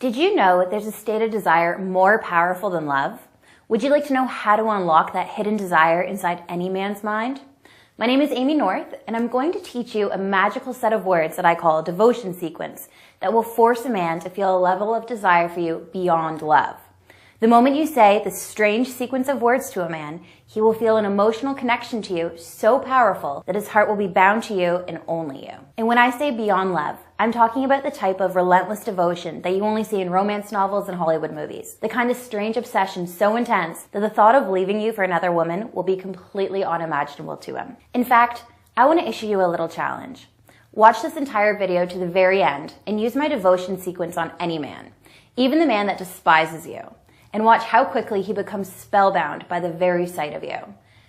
Did you know there's a state of desire more powerful than love? Would you like to know how to unlock that hidden desire inside any man's mind? My name is Amy North, and I'm going to teach you a magical set of words that I call a devotion sequence that will force a man to feel a level of desire for you beyond love. The moment you say this strange sequence of words to a man, he will feel an emotional connection to you so powerful that his heart will be bound to you and only you. And when I say beyond love, I'm talking about the type of relentless devotion that you only see in romance novels and Hollywood movies. The kind of strange obsession so intense that the thought of leaving you for another woman will be completely unimaginable to him. In fact, I want to issue you a little challenge. Watch this entire video to the very end and use my devotion sequence on any man, even the man that despises you. And watch how quickly he becomes spellbound by the very sight of you.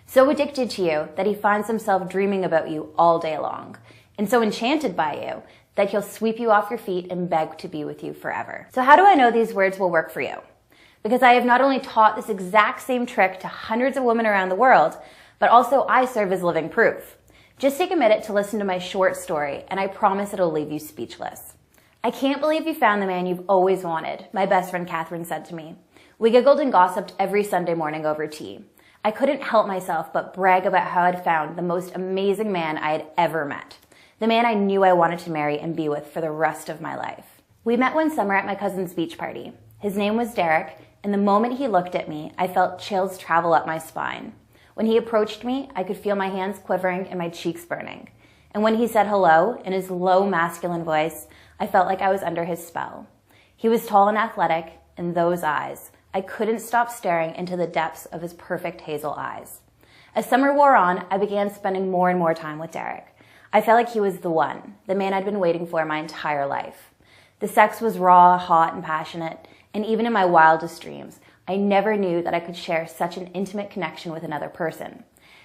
So addicted to you that he finds himself dreaming about you all day long. And so enchanted by you that he'll sweep you off your feet and beg to be with you forever. So how do I know these words will work for you? Because I have not only taught this exact same trick to hundreds of women around the world, but also I serve as living proof. Just take a minute to listen to my short story, and I promise it'll leave you speechless. "I can't believe you found the man you've always wanted," my best friend Catherine said to me. We giggled and gossiped every Sunday morning over tea. I couldn't help myself but brag about how I'd found the most amazing man I had ever met. The man I knew I wanted to marry and be with for the rest of my life. We met one summer at my cousin's beach party. His name was Derek, and the moment he looked at me, I felt chills travel up my spine. When he approached me, I could feel my hands quivering and my cheeks burning. And when he said hello in his low masculine voice, I felt like I was under his spell. He was tall and athletic, and those eyes. I couldn't stop staring into the depths of his perfect hazel eyes. As summer wore on, I began spending more and more time with Derek. I felt like he was the one, the man I'd been waiting for my entire life. The sex was raw, hot, and passionate, and even in my wildest dreams, I never knew that I could share such an intimate connection with another person.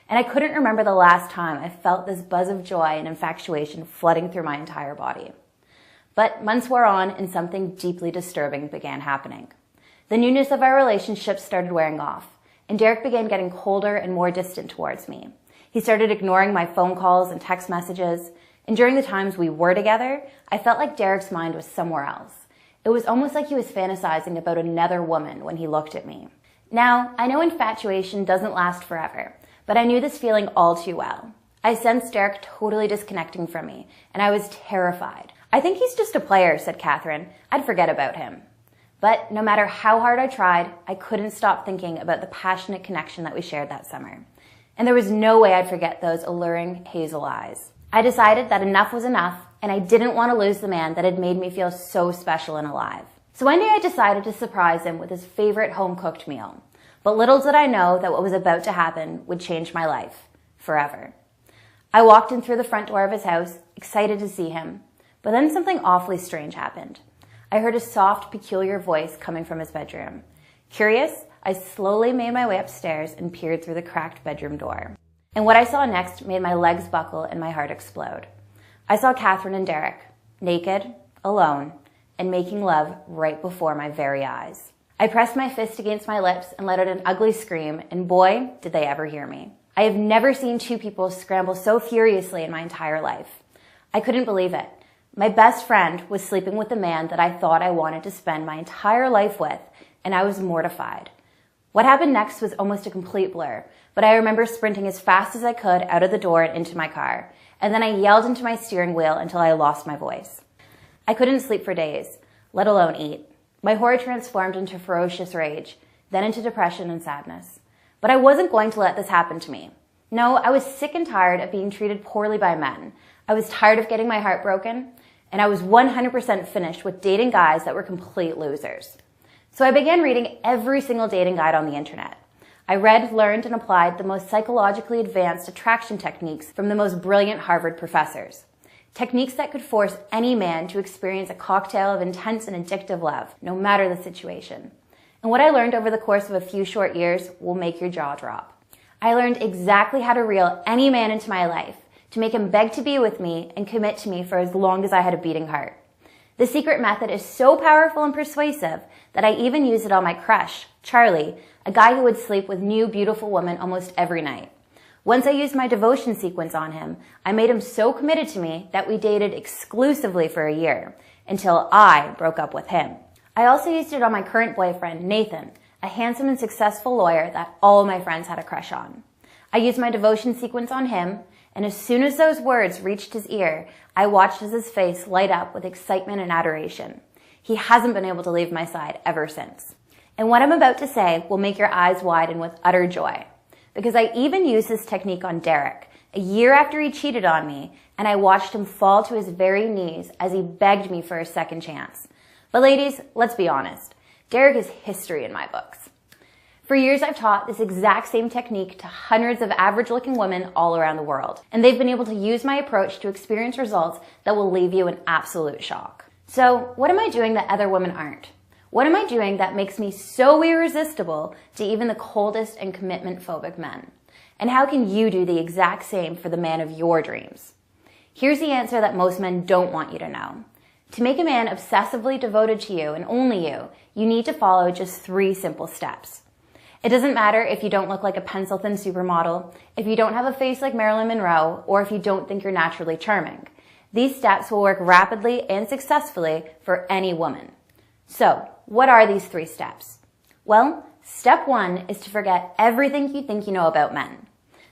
And I couldn't remember the last time I felt this buzz of joy and infatuation flooding through my entire body. But months wore on, and something deeply disturbing began happening. The newness of our relationship started wearing off, and Derek began getting colder and more distant towards me. He started ignoring my phone calls and text messages, and during the times we were together, I felt like Derek's mind was somewhere else. It was almost like he was fantasizing about another woman when he looked at me. Now, I know infatuation doesn't last forever, but I knew this feeling all too well. I sensed Derek totally disconnecting from me, and I was terrified. "I think he's just a player," said Catherine. "I'd forget about him." But no matter how hard I tried, I couldn't stop thinking about the passionate connection that we shared that summer. And there was no way I'd forget those alluring hazel eyes. I decided that enough was enough, and I didn't want to lose the man that had made me feel so special and alive. So one day I decided to surprise him with his favorite home-cooked meal. But little did I know that what was about to happen would change my life, forever. I walked in through the front door of his house, excited to see him. But then something awfully strange happened. I heard a soft, peculiar voice coming from his bedroom. Curious, I slowly made my way upstairs and peered through the cracked bedroom door. And what I saw next made my legs buckle and my heart explode. I saw Catherine and Derek, naked, alone, and making love right before my very eyes. I pressed my fist against my lips and let out an ugly scream, and boy, did they ever hear me. I have never seen two people scramble so furiously in my entire life. I couldn't believe it. My best friend was sleeping with the man that I thought I wanted to spend my entire life with, and I was mortified. What happened next was almost a complete blur, but I remember sprinting as fast as I could out of the door and into my car, and then I yelled into my steering wheel until I lost my voice. I couldn't sleep for days, let alone eat. My horror transformed into ferocious rage, then into depression and sadness. But I wasn't going to let this happen to me. No, I was sick and tired of being treated poorly by men. I was tired of getting my heart broken, and I was 100% finished with dating guys that were complete losers. So I began reading every single dating guide on the internet. I read, learned, and applied the most psychologically advanced attraction techniques from the most brilliant Harvard professors. Techniques that could force any man to experience a cocktail of intense and addictive love, no matter the situation. And what I learned over the course of a few short years will make your jaw drop. I learned exactly how to reel any man into my life, to make him beg to be with me and commit to me for as long as I had a beating heart. The secret method is so powerful and persuasive that I even used it on my crush, Charlie, a guy who would sleep with new, beautiful women almost every night. Once I used my devotion sequence on him, I made him so committed to me that we dated exclusively for a year, until I broke up with him. I also used it on my current boyfriend, Nathan, a handsome and successful lawyer that all of my friends had a crush on. I used my devotion sequence on him, and as soon as those words reached his ear, I watched as his face light up with excitement and adoration. He hasn't been able to leave my side ever since. And what I'm about to say will make your eyes widen with utter joy, because I even used this technique on Derek, a year after he cheated on me, and I watched him fall to his very knees as he begged me for a second chance. But ladies, let's be honest, Derek is history in my books. For years, I've taught this exact same technique to hundreds of average-looking women all around the world, and they've been able to use my approach to experience results that will leave you in absolute shock. So, what am I doing that other women aren't? What am I doing that makes me so irresistible to even the coldest and commitment-phobic men? And how can you do the exact same for the man of your dreams? Here's the answer that most men don't want you to know. To make a man obsessively devoted to you and only you need to follow just 3 simple steps. It doesn't matter if you don't look like a pencil-thin supermodel, if you don't have a face like Marilyn Monroe, or if you don't think you're naturally charming. These steps will work rapidly and successfully for any woman. So, what are these 3 steps? Well, step 1 is to forget everything you think you know about men.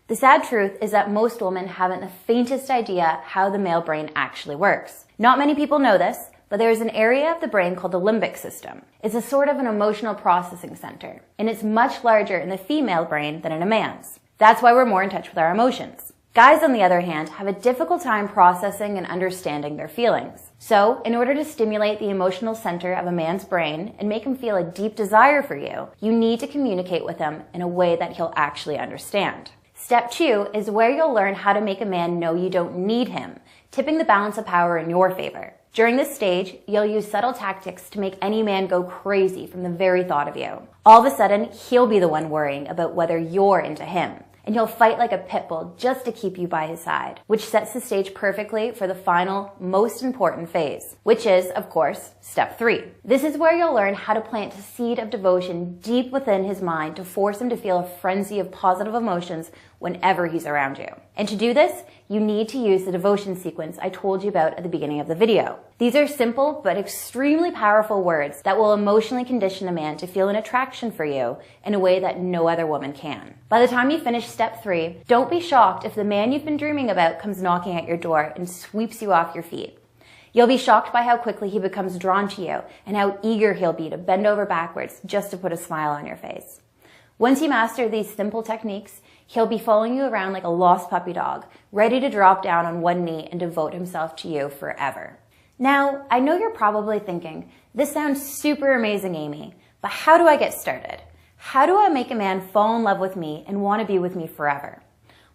The sad truth is that most women haven't the faintest idea how the male brain actually works. Not many people know this, but there is an area of the brain called the limbic system. It's a sort of an emotional processing center, and it's much larger in the female brain than in a man's. That's why we're more in touch with our emotions. Guys, on the other hand, have a difficult time processing and understanding their feelings. So, in order to stimulate the emotional center of a man's brain and make him feel a deep desire for you, you need to communicate with him in a way that he'll actually understand. Step 2 is where you'll learn how to make a man know you don't need him, tipping the balance of power in your favor. During this stage, you'll use subtle tactics to make any man go crazy from the very thought of you. All of a sudden, he'll be the one worrying about whether you're into him. And he'll fight like a pit bull just to keep you by his side, which sets the stage perfectly for the final, most important phase, which is, of course, step 3. This is where you'll learn how to plant a seed of devotion deep within his mind to force him to feel a frenzy of positive emotions whenever he's around you. And to do this, you need to use the devotion sequence I told you about at the beginning of the video. These are simple but extremely powerful words that will emotionally condition a man to feel an attraction for you in a way that no other woman can. By the time you finish step 3, don't be shocked if the man you've been dreaming about comes knocking at your door and sweeps you off your feet. You'll be shocked by how quickly he becomes drawn to you and how eager he'll be to bend over backwards just to put a smile on your face. Once you master these simple techniques, he'll be following you around like a lost puppy dog, ready to drop down on one knee and devote himself to you forever. Now, I know you're probably thinking, this sounds super amazing, Amy, but how do I get started? How do I make a man fall in love with me and want to be with me forever?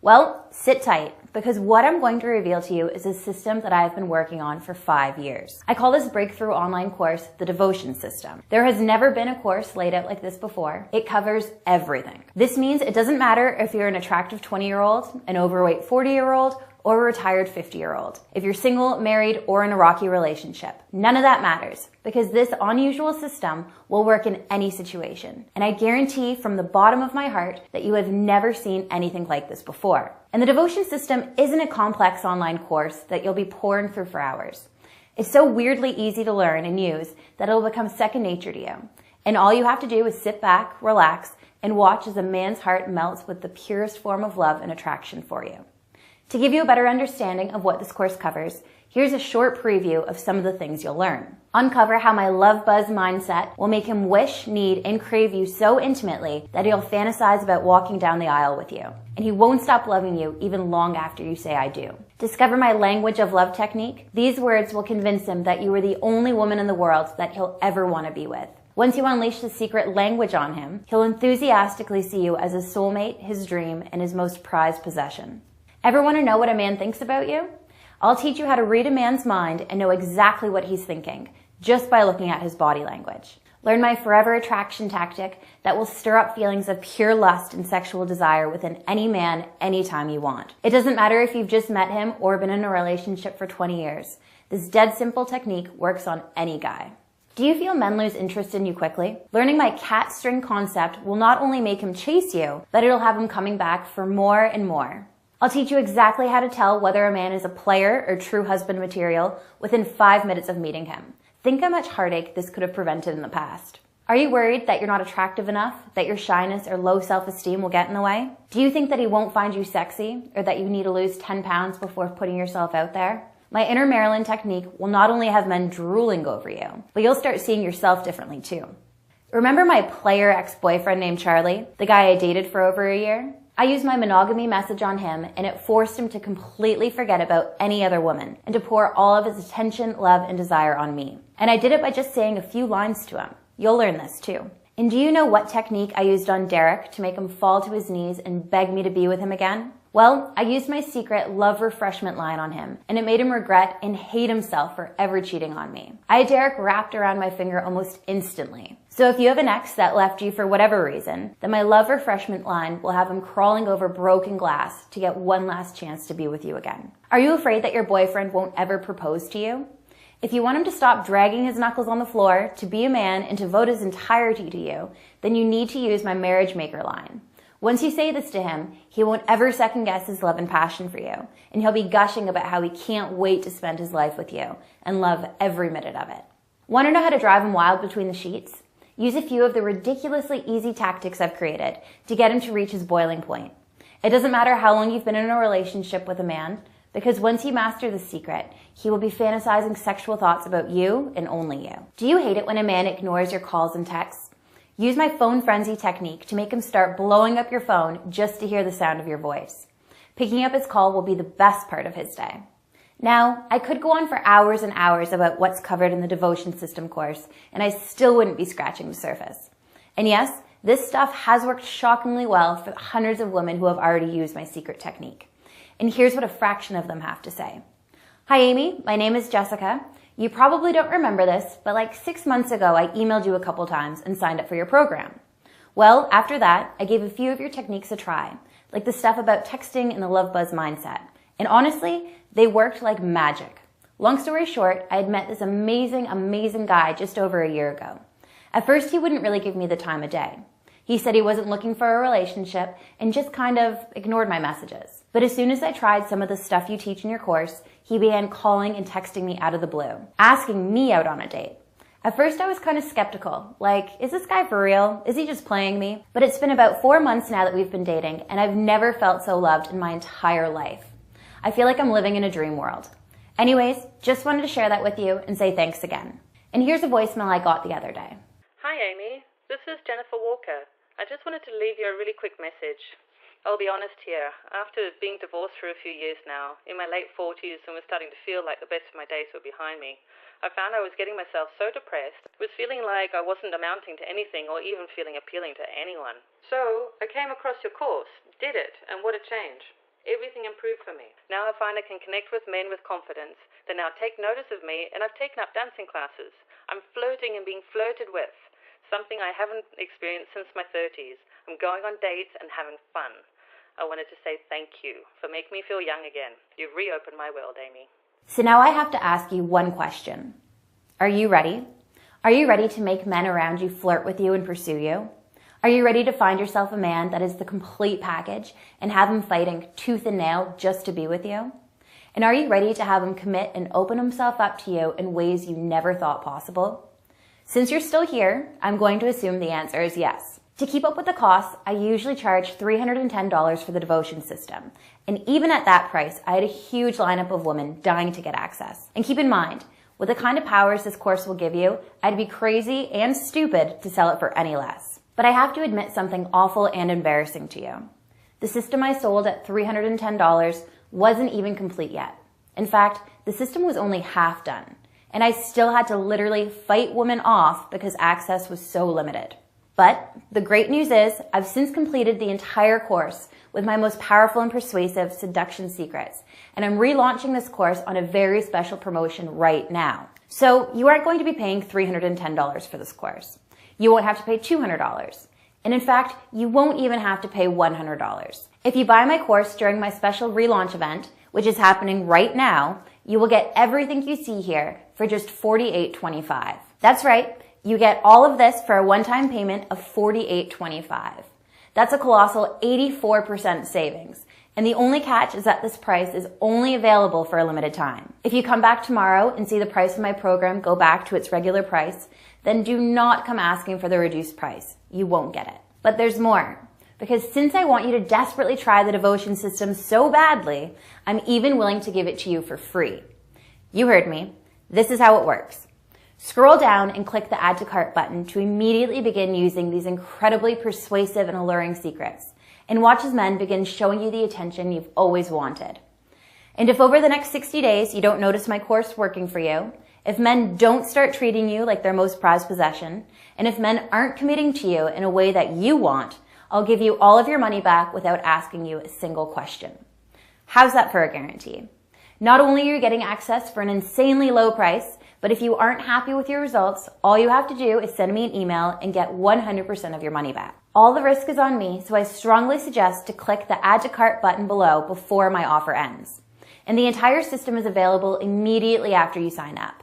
Well, sit tight, because what I'm going to reveal to you is a system that I've been working on for 5 years. I call this breakthrough online course the Devotion System. There has never been a course laid out like this before. It covers everything. This means it doesn't matter if you're an attractive 20-year-old, an overweight 40-year-old, or a retired 50-year-old. If you're single, married, or in a rocky relationship. None of that matters, because this unusual system will work in any situation. And I guarantee from the bottom of my heart that you have never seen anything like this before. And the Devotion System isn't a complex online course that you'll be pouring through for hours. It's so weirdly easy to learn and use that it'll become second nature to you. And all you have to do is sit back, relax, and watch as a man's heart melts with the purest form of love and attraction for you. To give you a better understanding of what this course covers, here's a short preview of some of the things you'll learn. Uncover how my love buzz mindset will make him wish, need, and crave you so intimately that he'll fantasize about walking down the aisle with you. And he won't stop loving you even long after you say I do. Discover my language of love technique. These words will convince him that you are the only woman in the world that he'll ever want to be with. Once you unleash the secret language on him, he'll enthusiastically see you as his soulmate, his dream, and his most prized possession. Ever want to know what a man thinks about you? I'll teach you how to read a man's mind and know exactly what he's thinking, just by looking at his body language. Learn my forever attraction tactic that will stir up feelings of pure lust and sexual desire within any man, anytime you want. It doesn't matter if you've just met him or been in a relationship for 20 years. This dead simple technique works on any guy. Do you feel men lose interest in you quickly? Learning my cat string concept will not only make him chase you, but it'll have him coming back for more and more. I'll teach you exactly how to tell whether a man is a player or true husband material within 5 minutes of meeting him. Think how much heartache this could have prevented in the past. Are you worried that you're not attractive enough, that your shyness or low self-esteem will get in the way? Do you think that he won't find you sexy, or that you need to lose 10 pounds before putting yourself out there? My Inner Marilyn technique will not only have men drooling over you, but you'll start seeing yourself differently too. Remember my player ex-boyfriend named Charlie, the guy I dated for over a year? I used my monogamy message on him, and it forced him to completely forget about any other woman and to pour all of his attention, love, and desire on me. And I did it by just saying a few lines to him. You'll learn this too. And do you know what technique I used on Derek to make him fall to his knees and beg me to be with him again? Well, I used my secret love refreshment line on him, and it made him regret and hate himself for ever cheating on me. I had Derek wrapped around my finger almost instantly. So if you have an ex that left you for whatever reason, then my love refreshment line will have him crawling over broken glass to get one last chance to be with you again. Are you afraid that your boyfriend won't ever propose to you? If you want him to stop dragging his knuckles on the floor, to be a man, and to devote his entirety to you, then you need to use my marriage maker line. Once you say this to him, he won't ever second guess his love and passion for you, and he'll be gushing about how he can't wait to spend his life with you and love every minute of it. Want to know how to drive him wild between the sheets? Use a few of the ridiculously easy tactics I've created to get him to reach his boiling point. It doesn't matter how long you've been in a relationship with a man, because once you master the secret, he will be fantasizing sexual thoughts about you and only you. Do you hate it when a man ignores your calls and texts? Use my phone frenzy technique to make him start blowing up your phone just to hear the sound of your voice. Picking up his call will be the best part of his day. Now, I could go on for hours and hours about what's covered in the devotion system course, and I still wouldn't be scratching the surface. And yes, this stuff has worked shockingly well for the hundreds of women who have already used my secret technique. And here's what a fraction of them have to say. Hi Amy, my name is Jessica. You probably don't remember this, but like 6 months ago, I emailed you a couple times and signed up for your program. Well, after that, I gave a few of your techniques a try, like the stuff about texting and the love buzz mindset. And honestly, they worked like magic. Long story short, I had met this amazing guy just over a year ago. At first, he wouldn't really give me the time of day. He said he wasn't looking for a relationship and just kind of ignored my messages. But as soon as I tried some of the stuff you teach in your course, he began calling and texting me out of the blue, asking me out on a date. At first I was kind of skeptical, like, is this guy for real? Is he just playing me? But it's been about 4 months now that we've been dating, and I've never felt so loved in my entire life. I feel like I'm living in a dream world. Anyways, just wanted to share that with you and say thanks again. And here's a voicemail I got the other day. Hi Amy, this is Jennifer Walker. I just wanted to leave you a really quick message. I'll be honest here, after being divorced for a few years now, in my late 40s and was starting to feel like the best of my days were behind me, I found I was getting myself so depressed, was feeling like I wasn't amounting to anything or even feeling appealing to anyone. So I came across your course, did it, and what a change. Everything improved for me. Now I find I can connect with men with confidence. They now take notice of me, and I've taken up dancing classes. I'm flirting and being flirted with, something I haven't experienced since my 30s. I'm going on dates and having fun. I wanted to say thank you for making me feel young again. You've reopened my world, Amy. So now I have to ask you one question. Are you ready? Are you ready to make men around you flirt with you and pursue you? Are you ready to find yourself a man that is the complete package and have him fighting tooth and nail just to be with you? And are you ready to have him commit and open himself up to you in ways you never thought possible? Since you're still here, I'm going to assume the answer is yes. To keep up with the costs, I usually charge $310 for the devotion system. And even at that price, I had a huge lineup of women dying to get access. And keep in mind, with the kind of powers this course will give you, I'd be crazy and stupid to sell it for any less. But I have to admit something awful and embarrassing to you. The system I sold at $310 wasn't even complete yet. In fact, the system was only half done. And I still had to literally fight women off because access was so limited. But the great news is I've since completed the entire course with my most powerful and persuasive seduction secrets, and I'm relaunching this course on a very special promotion right now. So you aren't going to be paying $310 for this course. You won't have to pay $200. And in fact, you won't even have to pay $100. If you buy my course during my special relaunch event, which is happening right now, you will get everything you see here for just $48.25. That's right. You get all of this for a one-time payment of $48.25. That's a colossal 84% savings. And the only catch is that this price is only available for a limited time. If you come back tomorrow and see the price of my program go back to its regular price, then do not come asking for the reduced price. You won't get it. But there's more. Because since I want you to desperately try the devotion system so badly, I'm even willing to give it to you for free. You heard me. This is how it works. Scroll down and click the Add to Cart button to immediately begin using these incredibly persuasive and alluring secrets, and watch as men begin showing you the attention you've always wanted. And if over the next 60 days you don't notice my course working for you, if men don't start treating you like their most prized possession, and if men aren't committing to you in a way that you want, I'll give you all of your money back without asking you a single question. How's that for a guarantee? Not only are you getting access for an insanely low price, but if you aren't happy with your results, all you have to do is send me an email and get 100% of your money back. All the risk is on me, so I strongly suggest to click the Add to Cart button below before my offer ends. And the entire system is available immediately after you sign up.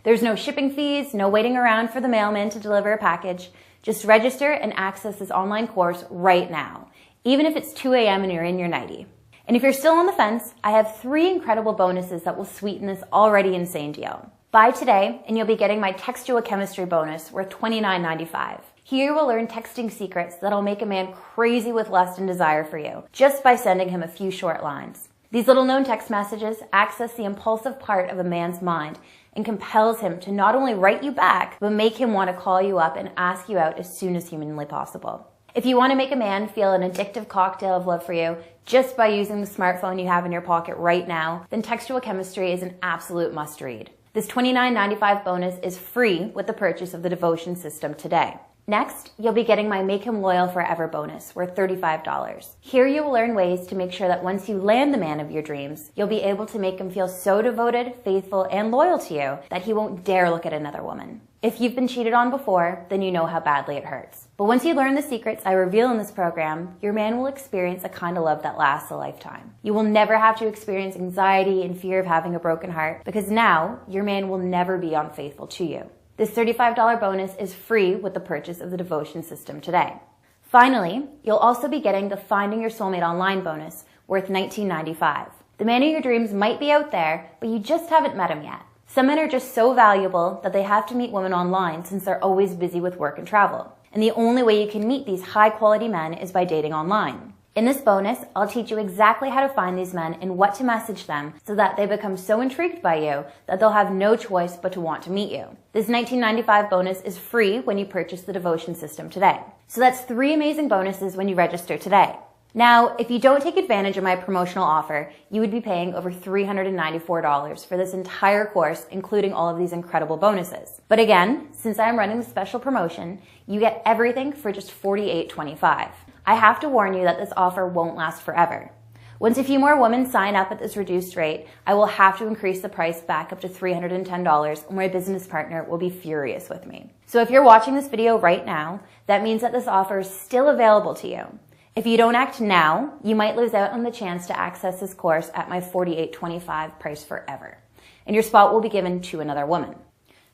There's no shipping fees, no waiting around for the mailman to deliver a package. Just register and access this online course right now, even if it's 2 a.m. and you're in your nightie. And if you're still on the fence, I have 3 incredible bonuses that will sweeten this already insane deal. Buy today and you'll be getting my Text You a Chemistry bonus worth $29.95. Here you will learn texting secrets that'll make a man crazy with lust and desire for you, just by sending him a few short lines. These little known text messages access the impulsive part of a man's mind and compels him to not only write you back, but make him want to call you up and ask you out as soon as humanly possible. If you want to make a man feel an addictive cocktail of love for you just by using the smartphone you have in your pocket right now, then Text You a Chemistry is an absolute must-read. This $29.95 bonus is free with the purchase of the devotion system today. Next, you'll be getting my Make Him Loyal Forever bonus worth $35. Here you will learn ways to make sure that once you land the man of your dreams, you'll be able to make him feel so devoted, faithful, and loyal to you that he won't dare look at another woman. If you've been cheated on before, then you know how badly it hurts. But once you learn the secrets I reveal in this program, your man will experience a kind of love that lasts a lifetime. You will never have to experience anxiety and fear of having a broken heart, because now your man will never be unfaithful to you. This $35 bonus is free with the purchase of the devotion system today. Finally, you'll also be getting the Finding Your Soulmate Online bonus worth $19.95. The man of your dreams might be out there, but you just haven't met him yet. Some men are just so valuable that they have to meet women online since they're always busy with work and travel. And the only way you can meet these high-quality men is by dating online. In this bonus, I'll teach you exactly how to find these men and what to message them so that they become so intrigued by you that they'll have no choice but to want to meet you. This $19.95 bonus is free when you purchase the devotion system today. So that's 3 amazing bonuses when you register today. Now, if you don't take advantage of my promotional offer, you would be paying over $394 for this entire course, including all of these incredible bonuses. But again, since I'm running the special promotion, you get everything for just $48.25. I have to warn you that this offer won't last forever. Once a few more women sign up at this reduced rate, I will have to increase the price back up to $310, or my business partner will be furious with me. So if you're watching this video right now, that means that this offer is still available to you. If you don't act now, you might lose out on the chance to access this course at my $48.25 price forever, and your spot will be given to another woman.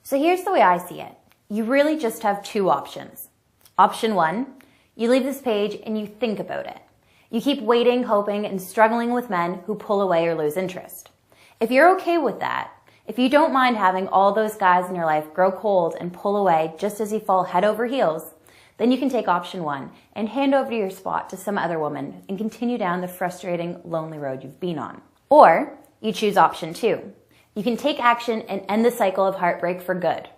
So here's the way I see it. You really just have 2 options. Option 1, you leave this page and you think about it. You keep waiting, hoping, and struggling with men who pull away or lose interest. If you're okay with that, if you don't mind having all those guys in your life grow cold and pull away just as you fall head over heels, then you can take option 1 and hand over your spot to some other woman and continue down the frustrating, lonely road you've been on. Or you choose option 2. You can take action and end the cycle of heartbreak for good.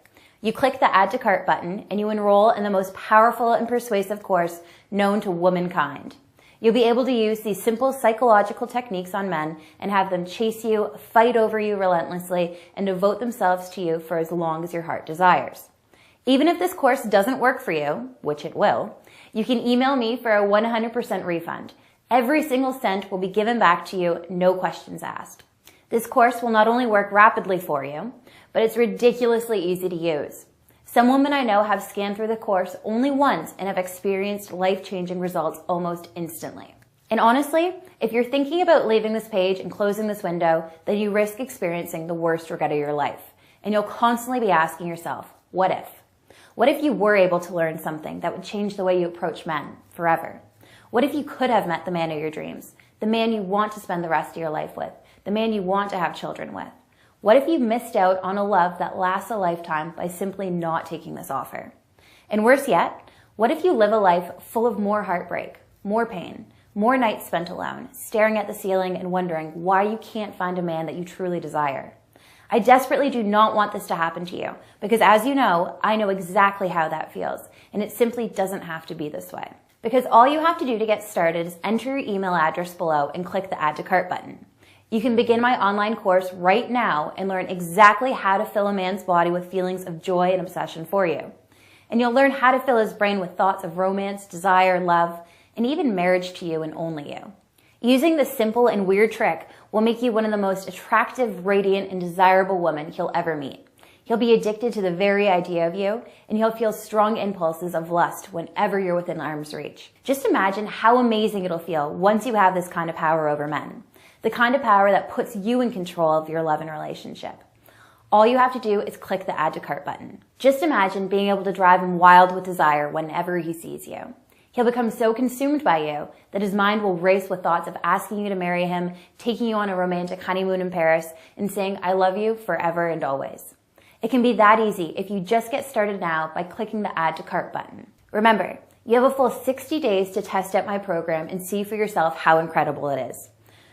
You click the Add to Cart button and you enroll in the most powerful and persuasive course known to womankind. You'll be able to use these simple psychological techniques on men and have them chase you, fight over you relentlessly, and devote themselves to you for as long as your heart desires. Even if this course doesn't work for you, which it will, you can email me for a 100% refund. Every single cent will be given back to you, no questions asked. This course will not only work rapidly for you, but it's ridiculously easy to use. Some women I know have scanned through the course only once and have experienced life-changing results almost instantly. And honestly, if you're thinking about leaving this page and closing this window, then you risk experiencing the worst regret of your life. And you'll constantly be asking yourself, what if? What if you were able to learn something that would change the way you approach men forever? What if you could have met the man of your dreams, the man you want to spend the rest of your life with, the man you want to have children with? What if you missed out on a love that lasts a lifetime by simply not taking this offer? And worse yet, what if you live a life full of more heartbreak, more pain, more nights spent alone, staring at the ceiling and wondering why you can't find a man that you truly desire? I desperately do not want this to happen to you because, as you know, I know exactly how that feels, and it simply doesn't have to be this way. Because all you have to do to get started is enter your email address below and click the Add to Cart button. You can begin my online course right now and learn exactly how to fill a man's body with feelings of joy and obsession for you. And you'll learn how to fill his brain with thoughts of romance, desire, love, and even marriage to you and only you. Using this simple and weird trick will make you one of the most attractive, radiant, and desirable women he'll ever meet. He'll be addicted to the very idea of you, and he'll feel strong impulses of lust whenever you're within arm's reach. Just imagine how amazing it'll feel once you have this kind of power over men. The kind of power that puts you in control of your love and relationship. All you have to do is click the Add to Cart button. Just imagine being able to drive him wild with desire whenever he sees you. He'll become so consumed by you that his mind will race with thoughts of asking you to marry him, taking you on a romantic honeymoon in Paris, and saying, "I love you forever and always." It can be that easy if you just get started now by clicking the Add to Cart button. Remember, you have a full 60 days to test out my program and see for yourself how incredible it is.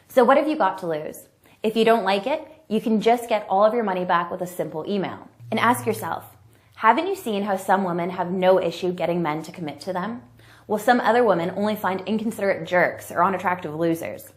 So what have you got to lose? If you don't like it, you can just get all of your money back with a simple email. And ask yourself, haven't you seen how some women have no issue getting men to commit to them? While some other women only find inconsiderate jerks or unattractive losers.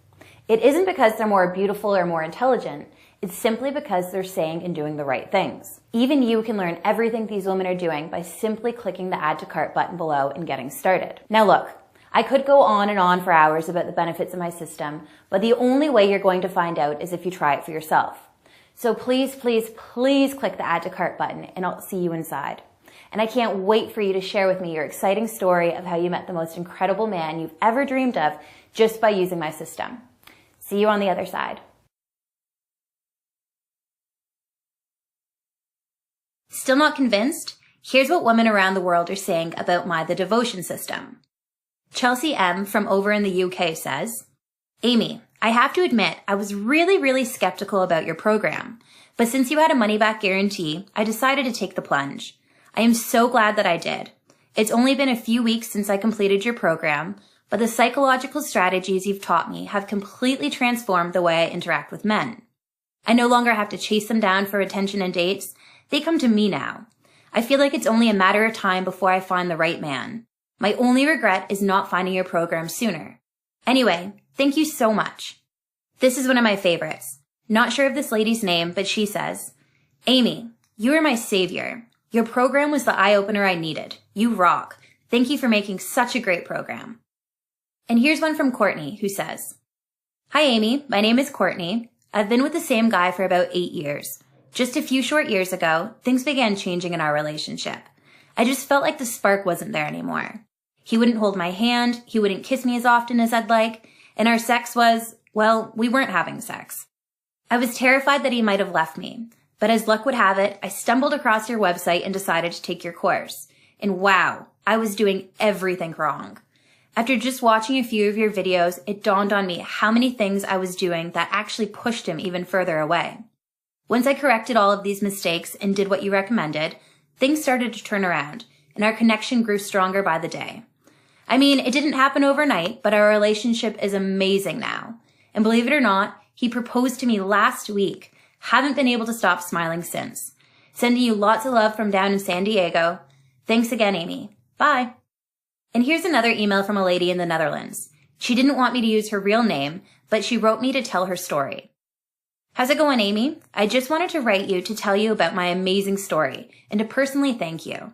It isn't because they're more beautiful or more intelligent. It's simply because they're saying and doing the right things. Even you can learn everything these women are doing by simply clicking the Add to Cart button below and getting started. Now look, I could go on and on for hours about the benefits of my system, but the only way you're going to find out is if you try it for yourself. So please, please, please click the Add to Cart button and I'll see you inside. And I can't wait for you to share with me your exciting story of how you met the most incredible man you've ever dreamed of just by using my system. See you on the other side. Still not convinced? Here's what women around the world are saying about the devotion system. Chelsea M. from over in the UK says, Amy, I have to admit I was really skeptical about your program, but since you had a money-back guarantee, I decided to take the plunge. I am so glad that I did. It's only been a few weeks since I completed your program, but the psychological strategies you've taught me have completely transformed the way I interact with men. I no longer have to chase them down for attention and dates. They come to me now. I feel like it's only a matter of time before I find the right man. My only regret is not finding your program sooner. Anyway, thank you so much. This is one of my favorites. Not sure of this lady's name, but she says, Amy, you are my savior. Your program was the eye-opener I needed. You rock. Thank you for making such a great program. And here's one from Courtney, who says, Hi Amy, my name is Courtney. I've been with the same guy for about 8 years. Just a few short years ago, things began changing in our relationship. I just felt like the spark wasn't there anymore. He wouldn't hold my hand, he wouldn't kiss me as often as I'd like, and our sex was, well, we weren't having sex. I was terrified that he might have left me, but as luck would have it, I stumbled across your website and decided to take your course. And wow, I was doing everything wrong. After just watching a few of your videos, it dawned on me how many things I was doing that actually pushed him even further away. Once I corrected all of these mistakes and did what you recommended, things started to turn around, and our connection grew stronger by the day. I mean, it didn't happen overnight, but our relationship is amazing now. And believe it or not, he proposed to me last week. Haven't been able to stop smiling since. Sending you lots of love from down in San Diego. Thanks again, Amy. Bye. And here's another email from a lady in the Netherlands. She didn't want me to use her real name, but she wrote me to tell her story. How's it going, Amy? I just wanted to write you to tell you about my amazing story and to personally thank you.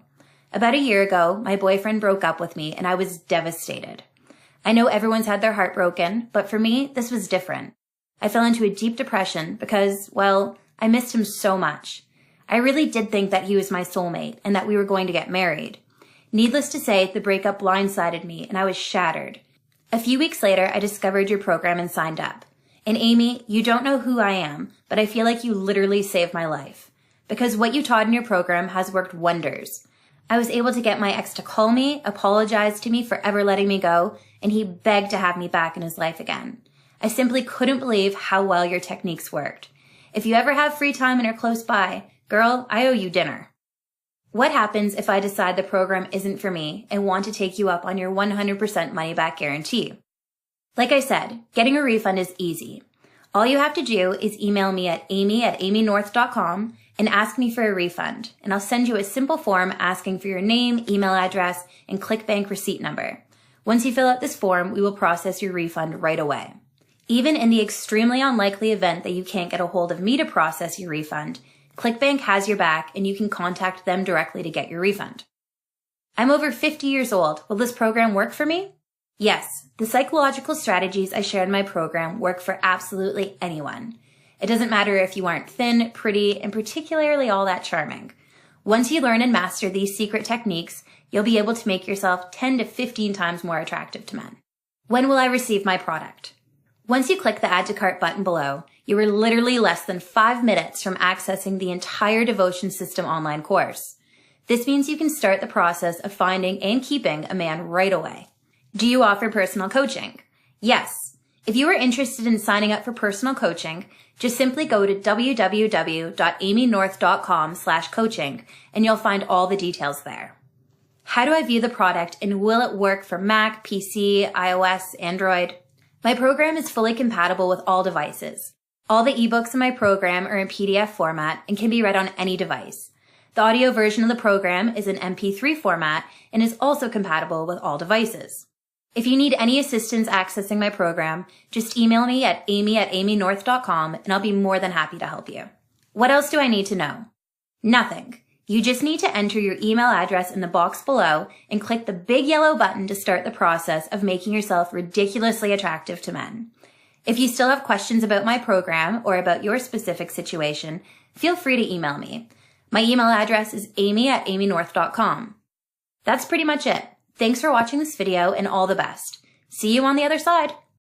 About a year ago, my boyfriend broke up with me and I was devastated. I know everyone's had their heart broken, but for me, this was different. I fell into a deep depression because, well, I missed him so much. I really did think that he was my soulmate and that we were going to get married. Needless to say, the breakup blindsided me and I was shattered. A few weeks later, I discovered your program and signed up. And Amy, you don't know who I am, but I feel like you literally saved my life. Because what you taught in your program has worked wonders. I was able to get my ex to call me, apologize to me for ever letting me go, and he begged to have me back in his life again. I simply couldn't believe how well your techniques worked. If you ever have free time and are close by, girl, I owe you dinner. What happens if I decide the program isn't for me and want to take you up on your 100% money back guarantee? Like I said, getting a refund is easy. All you have to do is email me at amy@amynorth.com and ask me for a refund, and I'll send you a simple form asking for your name, email address, and ClickBank receipt number. Once you fill out this form, we will process your refund right away. Even in the extremely unlikely event that you can't get a hold of me to process your refund, ClickBank has your back and you can contact them directly to get your refund. I'm over 50 years old. Will this program work for me? Yes, the psychological strategies I share in my program work for absolutely anyone. It doesn't matter if you aren't thin, pretty, and particularly all that charming. Once you learn and master these secret techniques, you'll be able to make yourself 10 to 15 times more attractive to men. When will I receive my product? Once you click the Add to Cart button below, you are literally less than 5 minutes from accessing the entire Devotion System online course. This means you can start the process of finding and keeping a man right away. Do you offer personal coaching? Yes. If you are interested in signing up for personal coaching, just simply go to www.amynorth.com/coaching and you'll find all the details there. How do I view the product and will it work for Mac, PC, iOS, Android? My program is fully compatible with all devices. All the ebooks in my program are in PDF format and can be read on any device. The audio version of the program is in MP3 format and is also compatible with all devices. If you need any assistance accessing my program, just email me at amy@amynorth.com and I'll be more than happy to help you. What else do I need to know? Nothing. You just need to enter your email address in the box below and click the big yellow button to start the process of making yourself ridiculously attractive to men. If you still have questions about my program or about your specific situation, feel free to email me. My email address is amy@amynorth.com. That's pretty much it. Thanks for watching this video and all the best. See you on the other side.